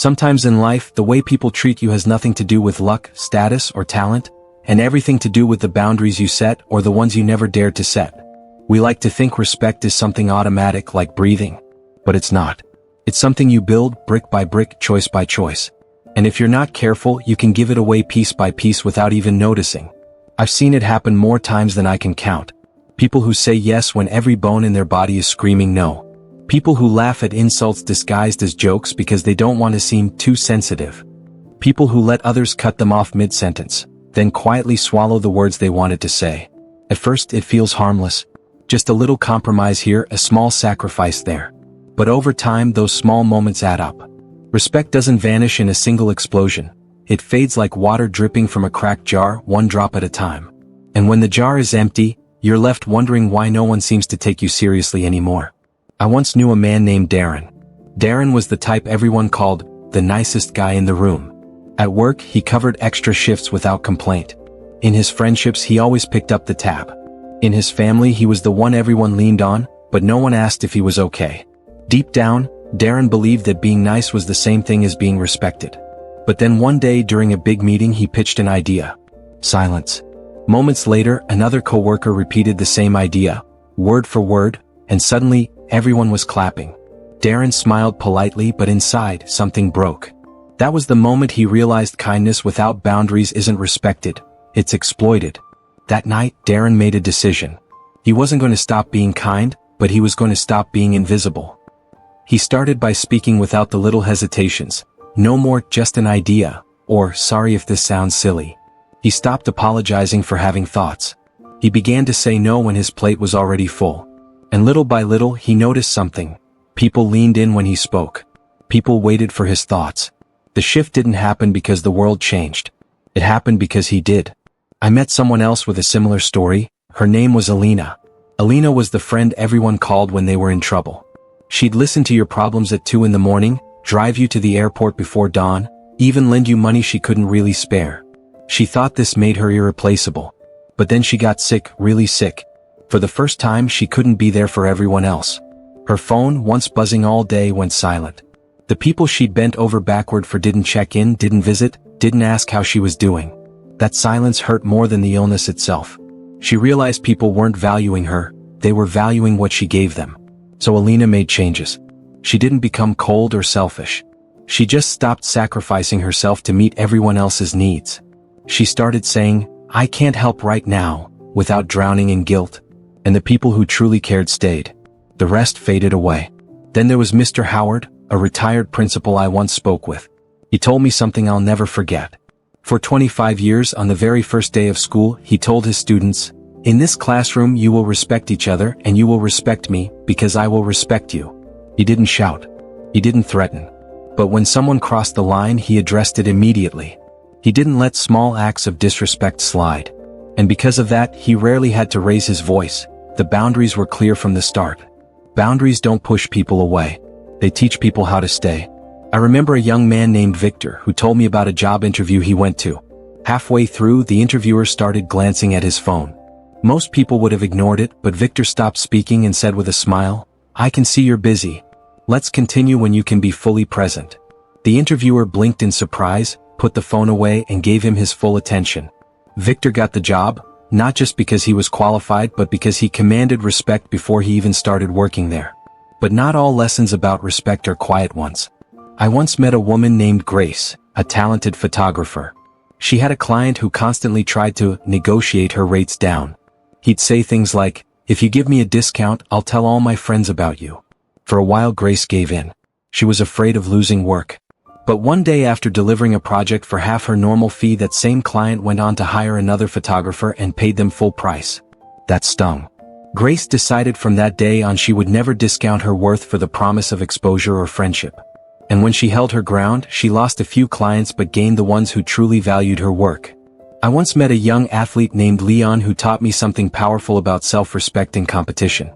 Sometimes in life, the way people treat you has nothing to do with luck, status, or talent, and everything to do with the boundaries you set or the ones you never dared to set. We like to think respect is something automatic like breathing, but it's not. It's something you build brick by brick, choice by choice. And if you're not careful, you can give it away piece by piece without even noticing. I've seen it happen more times than I can count. People who say yes when every bone in their body is screaming no. People who laugh at insults disguised as jokes because they don't want to seem too sensitive. People who let others cut them off mid-sentence, then quietly swallow the words they wanted to say. At first it feels harmless. Just a little compromise here, a small sacrifice there. But over time those small moments add up. Respect doesn't vanish in a single explosion. It fades like water dripping from a cracked jar, one drop at a time. And when the jar is empty, you're left wondering why no one seems to take you seriously anymore. I once knew a man named Darren. Darren was the type everyone called the nicest guy in the room. At work, he covered extra shifts without complaint. In his friendships, he always picked up the tab. In his family, he was the one everyone leaned on, but no one asked if he was okay. Deep down, Darren believed that being nice was the same thing as being respected. But then one day during a big meeting he pitched an idea. Silence. Moments later, another coworker repeated the same idea, word for word, and suddenly, everyone was clapping. Darren smiled politely, but inside, something broke. That was the moment he realized kindness without boundaries isn't respected, it's exploited. That night, Darren made a decision. He wasn't going to stop being kind, but he was going to stop being invisible. He started by speaking without the little hesitations. No more just an idea, or sorry if this sounds silly. He stopped apologizing for having thoughts. He began to say no when his plate was already full. And little by little he noticed something. People leaned in when he spoke. People waited for his thoughts. The shift didn't happen because the world changed. It happened because he did. I met someone else with a similar story. Her name was Alina. Alina was the friend everyone called when they were in trouble. She'd listen to your problems at 2 in the morning, drive you to the airport before dawn, even lend you money she couldn't really spare. She thought this made her irreplaceable. But then she got sick, really sick. For the first time she couldn't be there for everyone else. Her phone, once buzzing all day, went silent. The people she'd bent over backward for didn't check in, didn't visit, didn't ask how she was doing. That silence hurt more than the illness itself. She realized people weren't valuing her, they were valuing what she gave them. So Alina made changes. She didn't become cold or selfish. She just stopped sacrificing herself to meet everyone else's needs. She started saying, "I can't help right now," without drowning in guilt. And the people who truly cared stayed. The rest faded away. Then there was Mr. Howard, a retired principal I once spoke with. He told me something I'll never forget. For 25 years, on the very first day of school, he told his students, "In this classroom you will respect each other and you will respect me, because I will respect you." He didn't shout. He didn't threaten. But when someone crossed the line, he addressed it immediately. He didn't let small acts of disrespect slide. And because of that, he rarely had to raise his voice. The boundaries were clear from the start. Boundaries don't push people away. They teach people how to stay. I remember a young man named Victor who told me about a job interview he went to. Halfway through, the interviewer started glancing at his phone. Most people would have ignored it, but Victor stopped speaking and said with a smile, "I can see you're busy. Let's continue when you can be fully present." The interviewer blinked in surprise, put the phone away, and gave him his full attention. Victor got the job, not just because he was qualified but because he commanded respect before he even started working there. But not all lessons about respect are quiet ones. I once met a woman named Grace, a talented photographer. She had a client who constantly tried to negotiate her rates down. He'd say things like, "If you give me a discount, I'll tell all my friends about you." For a while Grace gave in. She was afraid of losing work. But one day after delivering a project for half her normal fee, that same client went on to hire another photographer and paid them full price. That stung. Grace decided from that day on she would never discount her worth for the promise of exposure or friendship. And when she held her ground, she lost a few clients but gained the ones who truly valued her work. I once met a young athlete named Leon who taught me something powerful about self-respect in competition.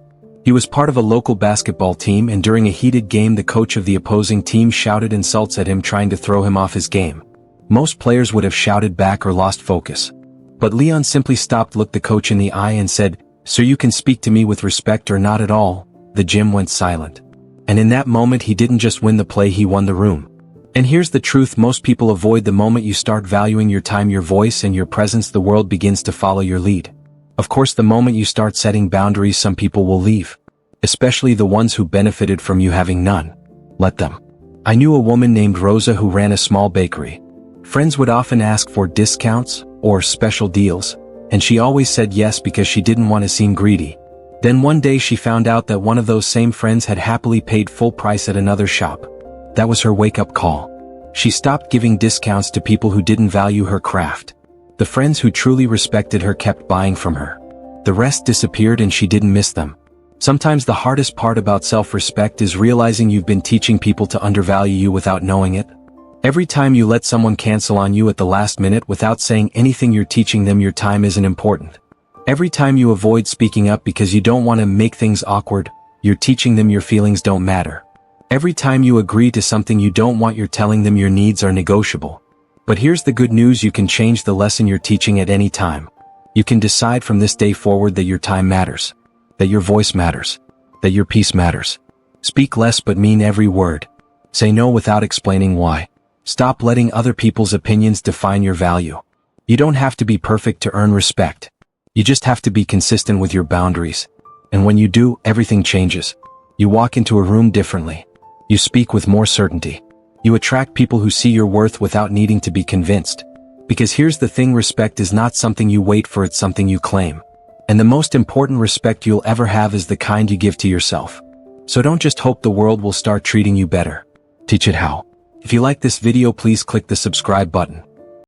He was part of a local basketball team, and during a heated game the coach of the opposing team shouted insults at him, trying to throw him off his game. Most players would have shouted back or lost focus. But Leon simply stopped, looked the coach in the eye and said, "Sir, you can speak to me with respect or not at all." The gym went silent. And in that moment he didn't just win the play, he won the room. And here's the truth: most people avoid the moment you start valuing your time, your voice, and your presence. The world begins to follow your lead. Of course, the moment you start setting boundaries, some people will leave. Especially the ones who benefited from you having none. Let them. I knew a woman named Rosa who ran a small bakery. Friends would often ask for discounts or special deals, and she always said yes because she didn't want to seem greedy. Then one day she found out that one of those same friends had happily paid full price at another shop. That was her wake-up call. She stopped giving discounts to people who didn't value her craft. The friends who truly respected her kept buying from her. The rest disappeared and she didn't miss them. Sometimes the hardest part about self-respect is realizing you've been teaching people to undervalue you without knowing it. Every time you let someone cancel on you at the last minute without saying anything, you're teaching them your time isn't important. Every time you avoid speaking up because you don't want to make things awkward, you're teaching them your feelings don't matter. Every time you agree to something you don't want, you're telling them your needs are negotiable. But here's the good news: you can change the lesson you're teaching at any time. You can decide from this day forward that your time matters, that your voice matters, that your peace matters. Speak less but mean every word. Say no without explaining why. Stop letting other people's opinions define your value. You don't have to be perfect to earn respect. You just have to be consistent with your boundaries. And when you do, everything changes. You walk into a room differently. You speak with more certainty. You attract people who see your worth without needing to be convinced. Because here's the thing: respect is not something you wait for, it's something you claim. And the most important respect you'll ever have is the kind you give to yourself. So don't just hope the world will start treating you better. Teach it how. If you like this video, please click the subscribe button.